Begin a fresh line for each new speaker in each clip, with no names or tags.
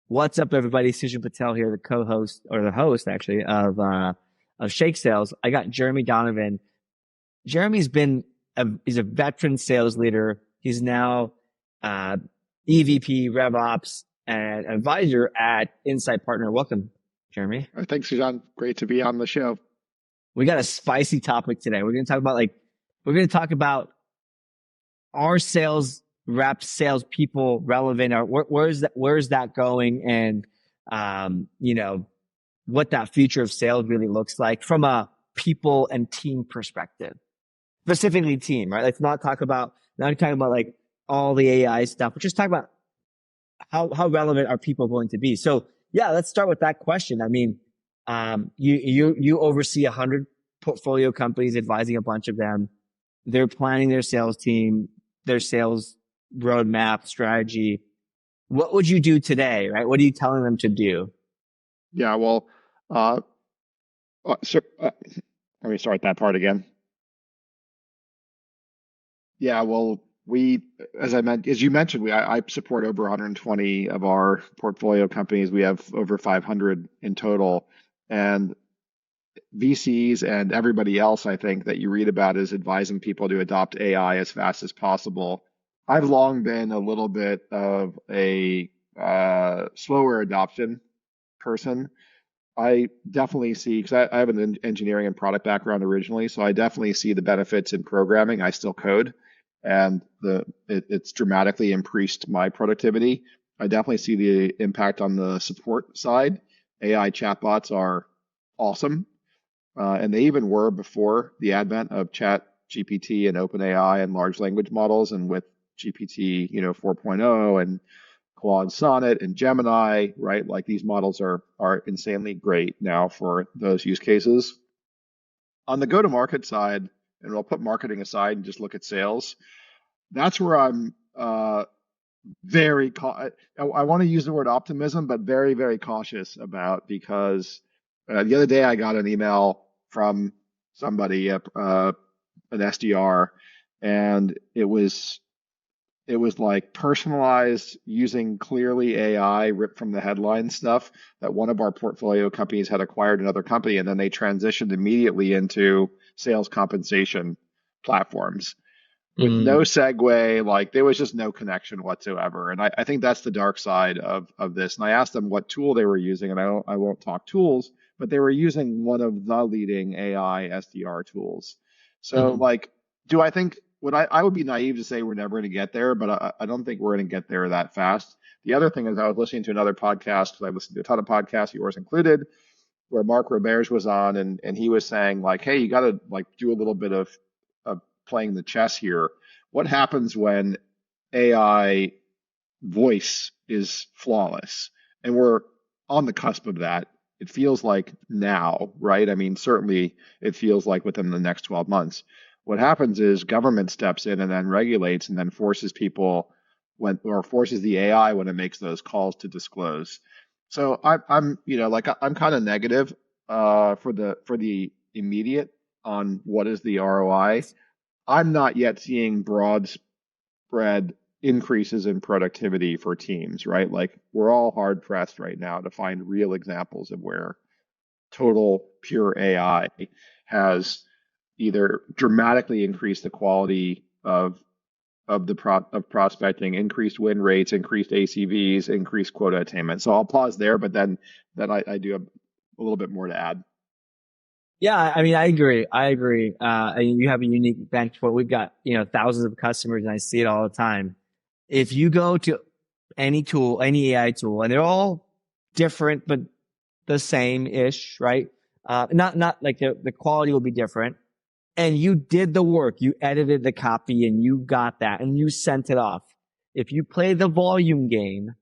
What's up, everybody? Sujan Patel here, the co-host, or the host, actually, of Shake Sales. I got Jeremy Donovan. Jeremy's he's a veteran sales leader. He's now EVP, RevOps, and advisor at Insight Partner. Welcome, Jeremy.
Thanks, Sujan. Great to be on the show.
We got a spicy topic today. We're going to talk about our sales reps, salespeople relevant, or where's that going, and what that future of sales really looks like from a people and team perspective, specifically team, right? Let's not talking about like all the AI stuff, but just talk about how relevant are people going to be. So yeah, let's start with that question. I mean, you oversee 100 portfolio companies, advising a bunch of them. They're planning their sales team, their sales roadmap, strategy. What would you do today, right? What are you telling them to do?
Yeah, well, let me start that part again. Yeah, well, as you mentioned, I support over 120 of our portfolio companies. We have over 500 in total, and VCs and everybody else, I think, that you read about is advising people to adopt AI as fast as possible. I've long been a little bit of a slower adoption person. I definitely see, because I have an engineering and product background originally, so I definitely see the benefits in programming. I still code, and it's dramatically increased my productivity. I definitely see the impact on the support side. AI chatbots are awesome, and they even were before the advent of Chat GPT and OpenAI and large language models, and with GPT 4.0 and Claude Sonnet and Gemini, right? Like, these models are insanely great now for those use cases. On the go-to-market side, and we'll put marketing aside and just look at sales, that's where I'm I want to use the word optimism, but very, very cautious about, because the other day I got an email from somebody, an SDR, and it was like personalized, using clearly AI ripped from the headline stuff, that one of our portfolio companies had acquired another company, and then they transitioned immediately into sales compensation platforms with no segue. Like, there was just no connection whatsoever. And I think that's the dark side of this. And I asked them what tool they were using, and I won't talk tools, but they were using one of the leading AI SDR tools. So do I think, I would be naive to say we're never going to get there, but I don't think we're going to get there that fast. The other thing is, I was listening to another podcast, because I listened to a ton of podcasts, yours included, where Mark Roberge was on, and he was saying, like, hey, you got to do a little bit of playing the chess here. What happens when AI voice is flawless? And we're on the cusp of that. It feels like now, right? I mean, certainly it feels like within the next 12 months. What happens is government steps in and then regulates, and then forces people forces the AI when it makes those calls to disclose. So I'm kind of negative for the immediate on what is the ROI. I'm not yet seeing broad spread increases in productivity for teams, right? Like, we're all hard pressed right now to find real examples of where total pure AI has either dramatically increased the quality of prospecting, increased win rates, increased ACVs, increased quota attainment. So I'll pause there, but then I do have a little bit more to add.
Yeah, I mean, I agree. You have a unique bench, but we've got, thousands of customers, and I see it all the time. If you go to any tool, any AI tool, and they're all different, but the same-ish, right? Not like the quality will be different. And you did the work, you edited the copy, and you got that, and you sent it off. If you play the volume game,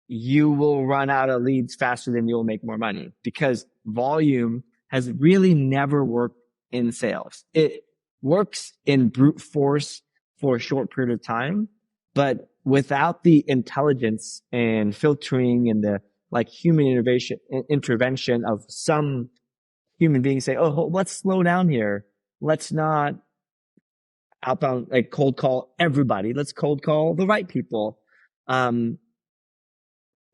you will run out of leads faster than you'll make more money, because volume has really never worked in sales. It works in brute force for a short period of time, but without the intelligence and filtering and the human intervention of some human beings say, oh, let's slow down here. Let's not outbound, like cold call everybody. Let's cold call the right people. Um,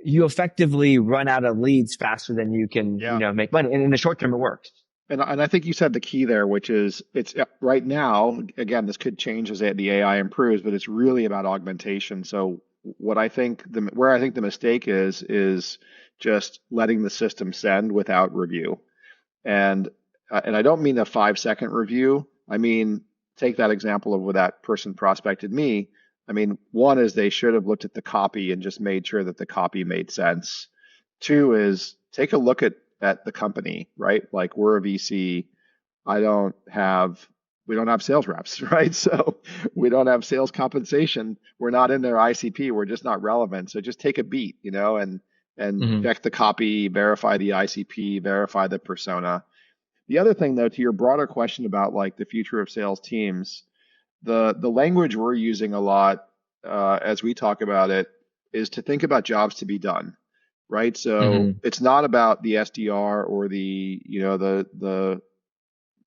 you effectively run out of leads faster than you can,
Yeah.
make money. And in the short term, it works.
And I think you said the key there, which is it's right now, again, this could change as the AI improves, but it's really about augmentation. So what I think where I think the mistake is just letting the system send without review. And I don't mean a 5 second review. I mean, take that example of where that person prospected me. I mean, one is they should have looked at the copy and just made sure that the copy made sense. Two is take a look at the company, right? Like we're a VC. I don't have we don't have sales reps, right? So we don't have sales compensation. We're not in their ICP. We're just not relevant. So just take a beat, and
Hmm.
check the copy, verify the ICP, verify the persona. The other thing, though, to your broader question about like the future of sales teams, the language we're using a lot as we talk about it is to think about jobs to be done, right? So
Hmm.
it's not about the SDR or the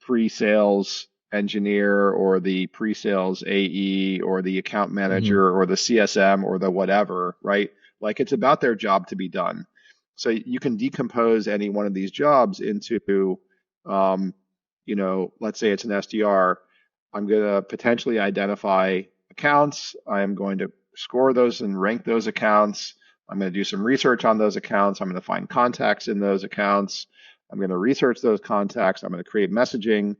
pre-sales engineer or the pre-sales AE or the account
Hmm.
manager or the CSM or the whatever, right? Like it's about their job to be done. So you can decompose any one of these jobs into, let's say it's an SDR. I'm going to potentially identify accounts. I'm going to score those and rank those accounts. I'm going to do some research on those accounts. I'm going to find contacts in those accounts. I'm going to research those contacts. I'm going to create messaging.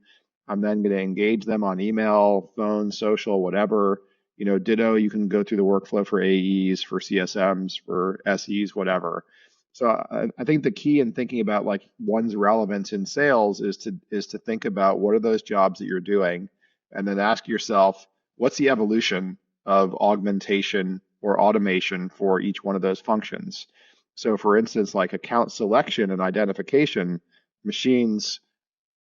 I'm then going to engage them on email, phone, social, whatever. Ditto, you can go through the workflow for AEs, for CSMs, for SEs, whatever. So I think the key in thinking about like one's relevance in sales is to think about what are those jobs that you're doing, and then ask yourself, what's the evolution of augmentation or automation for each one of those functions? So for instance, like account selection and identification, machines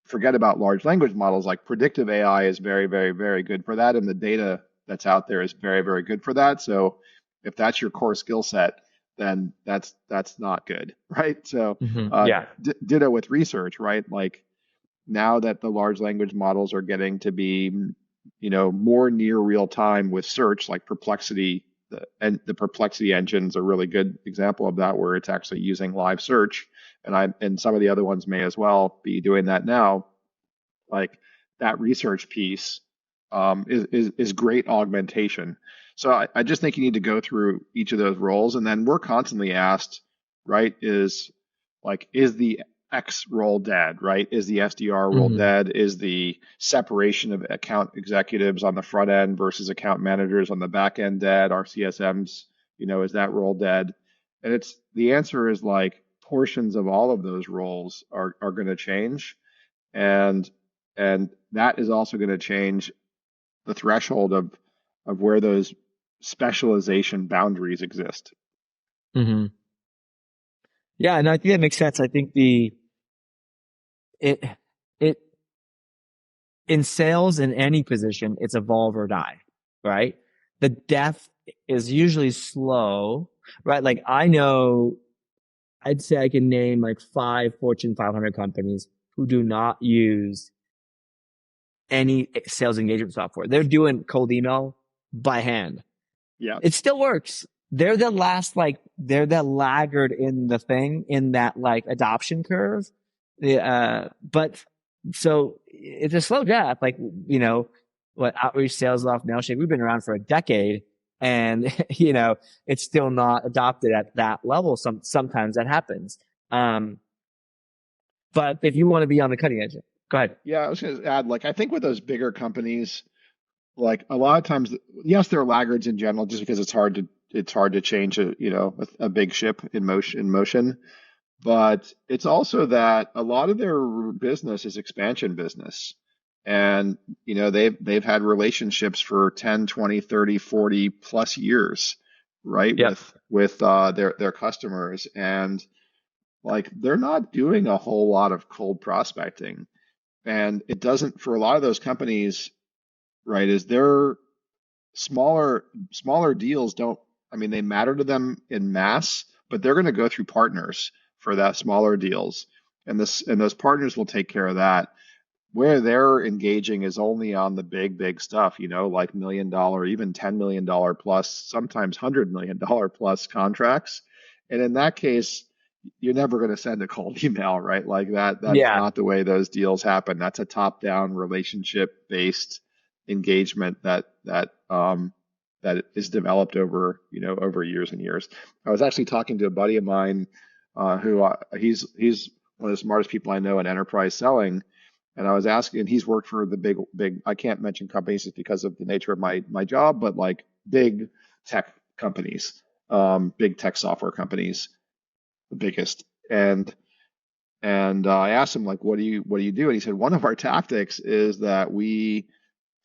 forget about large language models. Like predictive AI is very, very, very good for that. And the data that's out there is very, very good for that. So if that's your core skill set, then that's not good, right? So
Yeah.
ditto with research, right? Like now that the large language models are getting to be, more near real time with search, like Perplexity, and the Perplexity engine's a really good example of that, where it's actually using live search, and some of the other ones may as well be doing that now. Like that research piece is great augmentation. So I just think you need to go through each of those roles, and then we're constantly asked, right? Is the X role dead, right? Is the SDR role
Hmm.
dead? Is the separation of account executives on the front end versus account managers on the back end dead? Our CSMs, is that role dead? And it's the answer is like portions of all of those roles are going to change, and and that is also going to change the threshold of where those specialization boundaries exist.
Hmm. Yeah. And I think that makes sense. I think it, it, in sales in any position, it's evolve or die, right? The death is usually slow, right? Like I know, I'd say I can name like 5 Fortune 500 companies who do not use any sales engagement software. They're doing cold email by hand.
Yeah,
It still works. They're the laggard in the thing, in that like adoption curve. But so it's a slow death. Like, what outreach sales off Mailshake, we've been around for a decade, and, it's still not adopted at that level. Sometimes that happens. Um, but if you want to be on the cutting edge, go ahead.
yeah. I was going to add, like, I think with those bigger companies, like a lot of times, yes, they're laggards in general, just because it's hard to change a big ship in motion. But it's also that a lot of their business is expansion business. And they've had relationships for 10, 20, 30, 40 plus years, right?
Yep.
With their customers. And like they're not doing a whole lot of cold prospecting. And it doesn't, for a lot of those companies, right, is their smaller deals don't, I mean, they matter to them in mass, but they're going to go through partners for that smaller deals, and those partners will take care of that. where they're engaging is only on the big stuff, like $1 million, even $10 million plus, sometimes $100 million plus contracts. And in that case, you're never going to send a cold email, right? Like that's
Yeah.
not the way those deals happen. That's a top-down relationship based engagement that is developed over years and years. I was actually talking to a buddy of mine he's one of the smartest people I know in enterprise selling. And I was asking, and he's worked for the big, I can't mention companies just because of the nature of my job, but like big tech companies, big tech software companies, the biggest. And I asked him like, what do you do? And he said, one of our tactics is that we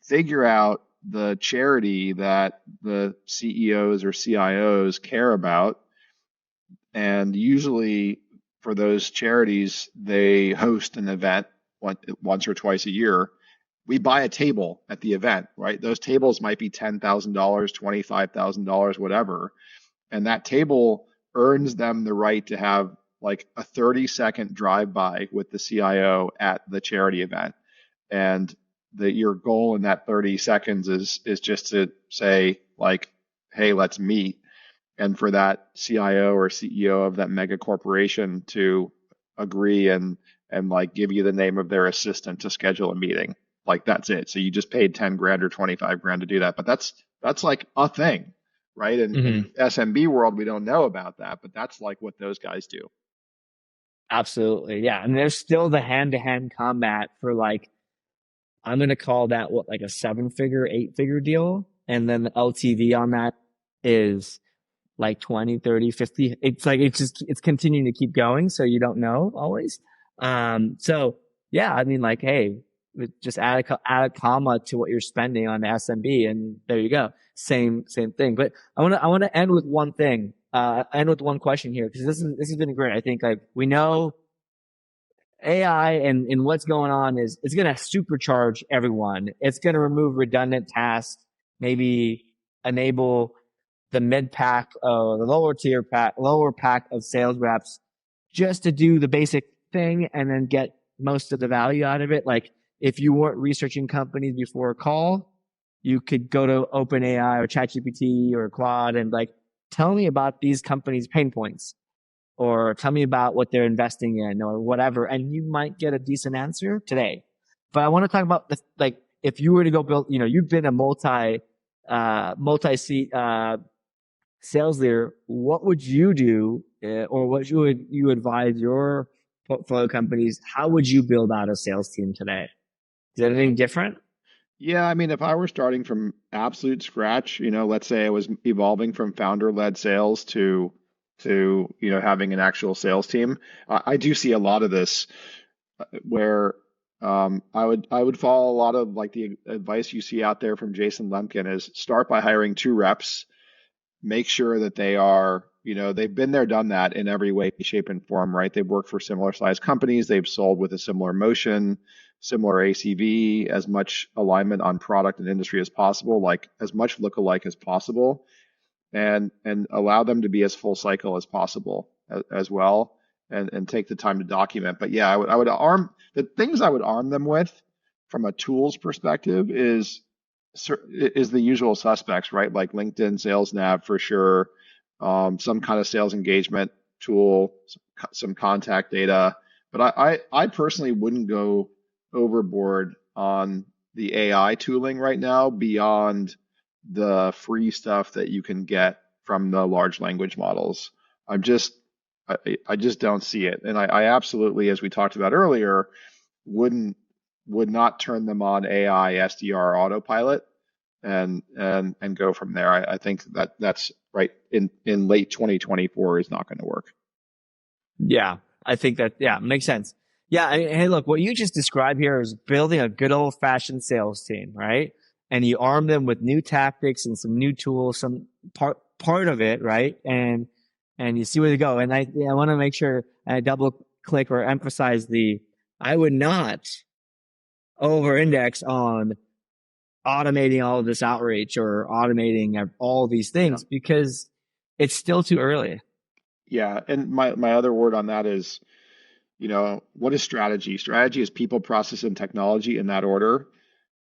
figure out the charity that the CEOs or CIOs care about, and usually for those charities, they host an event once or twice a year. We buy a table at the event, right? Those tables might be $10,000, $25,000, whatever. And that table earns them the right to have like a 30-second drive-by with the CIO at the charity event. And your goal in that 30 seconds is just to say like, hey, let's meet, and for that CIO or CEO of that mega corporation to agree and like give you the name of their assistant to schedule a meeting. Like that's it. So you just paid 10 grand or 25 grand to do that. But that's like a thing, right? And
Hmm.
in SMB world, we don't know about that, but that's like what those guys do.
Absolutely. Yeah. And there's still the hand-to-hand combat for like, I'm going to call that what, like a 7-figure, 8-figure deal. And then the LTV on that is like 20, 30, 50. It's like, it's continuing to keep going. So you don't know always. So yeah, I mean, like, hey, just add a comma to what you're spending on SMB and there you go. Same thing. But I want to end with one thing, end with one question here because this has been great. I think like we know AI and what's going on is it's going to supercharge everyone. It's going to remove redundant tasks, maybe enable the mid pack, the lower pack of sales reps just to do the basic thing and then get most of the value out of it. Like if you weren't researching companies before a call, you could go to OpenAI or ChatGPT or Claude and like, tell me about these companies' pain points or tell me about what they're investing in or whatever. And you might get a decent answer today. But I want to talk about like, if you were to go build, you've been a multi-seat, sales leader, what would you do, or what you advise your portfolio companies? How would you build out a sales team today? Is there anything different?
Yeah, I mean, if I were starting from absolute scratch, let's say I was evolving from founder-led sales to having an actual sales team, I do see a lot of this where I would follow a lot of like the advice you see out there from Jason Lemkin is start by hiring 2 reps, make sure that they've been there, done that in every way, shape, and form, right? They've worked for similar sized companies, they've sold with a similar motion, similar ACV, as much alignment on product and industry as possible, like as much lookalike as possible, and allow them to be as full cycle as possible as well, and take the time to document. But yeah, I would arm the things I would arm them with from a tools perspective is the usual suspects, right? Like LinkedIn Sales Nav for sure, some kind of sales engagement tool, some contact data. But I personally wouldn't go overboard on the AI tooling right now beyond the free stuff that you can get from the large language models. I'm just I just don't see it. And I absolutely, as we talked about earlier, wouldn't would not turn them on AI SDR autopilot and go from there. I think that's right in late 2024 is not going to work.
Yeah, I think that, yeah, makes sense. Yeah. Hey, look, what you just described here is building a good old fashioned sales team, right? And you arm them with new tactics and some new tools, some part of it, right? And you see where they go. And I want to make sure I double click or emphasize I would not over index on automating all of this outreach or automating all these
Yeah.
things because it's still too early.
Yeah. And my other word on that is what is strategy? Strategy is people, process, and technology in that order.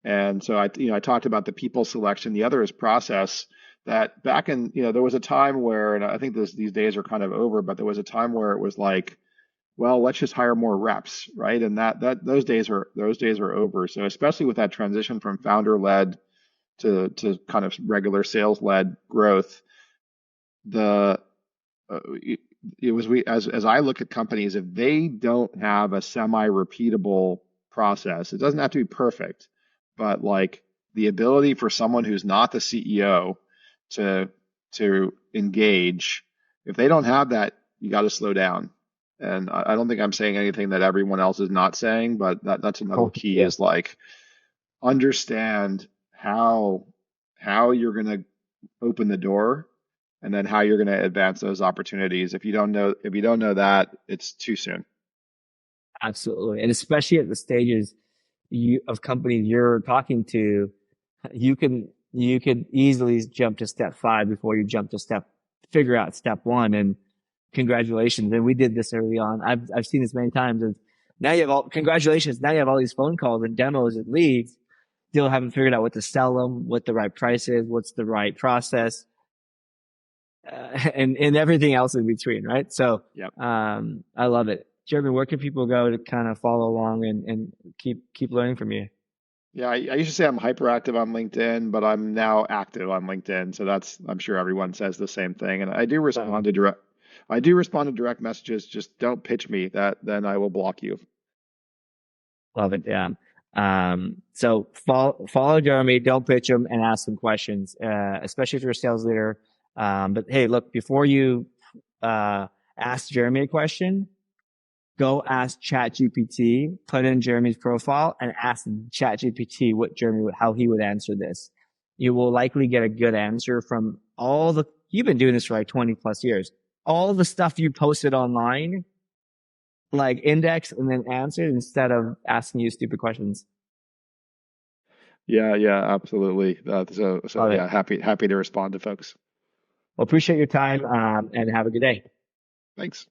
And so I talked about the people selection. The other is process. That back in, there was a time where, and I think these days are kind of over, but there was a time where it was like, well, let's just hire more reps, right? And that those days are over. So especially with that transition from founder led to kind of regular sales led growth, the it was we as I look at companies, if they don't have a semi-repeatable process, it doesn't have to be perfect, but like the ability for someone who's not the CEO to engage, if they don't have that, you got to slow down. And I don't think I'm saying anything that everyone else is not saying, but that's another
Oh,
key
yeah,
is like understand how you're going to open the door and then how you're going to advance those opportunities. If you don't know that, it's too soon.
absolutely. And especially at the stages of companies you're talking to, you can easily jump to step 5 before you jump to figure out step 1. And congratulations. And we did this early on. I've seen this many times. And now you have congratulations. Now you have all these phone calls and demos and leads. Still haven't figured out what to sell them, what the right price is, what's the right process, and everything else in between, right? So,
Yep.
I love it. Jeremy, where can people go to kind of follow along and keep learning from you?
Yeah, I used to say I'm hyperactive on LinkedIn, but I'm now active on LinkedIn. So I'm sure everyone says the same thing. And I do respond to direct messages. Just don't pitch me that, then I will block you.
Love it. Yeah. So follow Jeremy, don't pitch him and ask him questions, especially if you're a sales leader. But hey, look, before you, ask Jeremy a question, go ask ChatGPT, put in Jeremy's profile and ask ChatGPT how he would answer this. You will likely get a good answer from you've been doing this for like 20 plus years. All the stuff you posted online, like index and then answered instead of asking you stupid questions.
Yeah, yeah, absolutely. So
Love
yeah,
it.
happy to respond to folks.
Well, appreciate your time, and have a good day.
Thanks.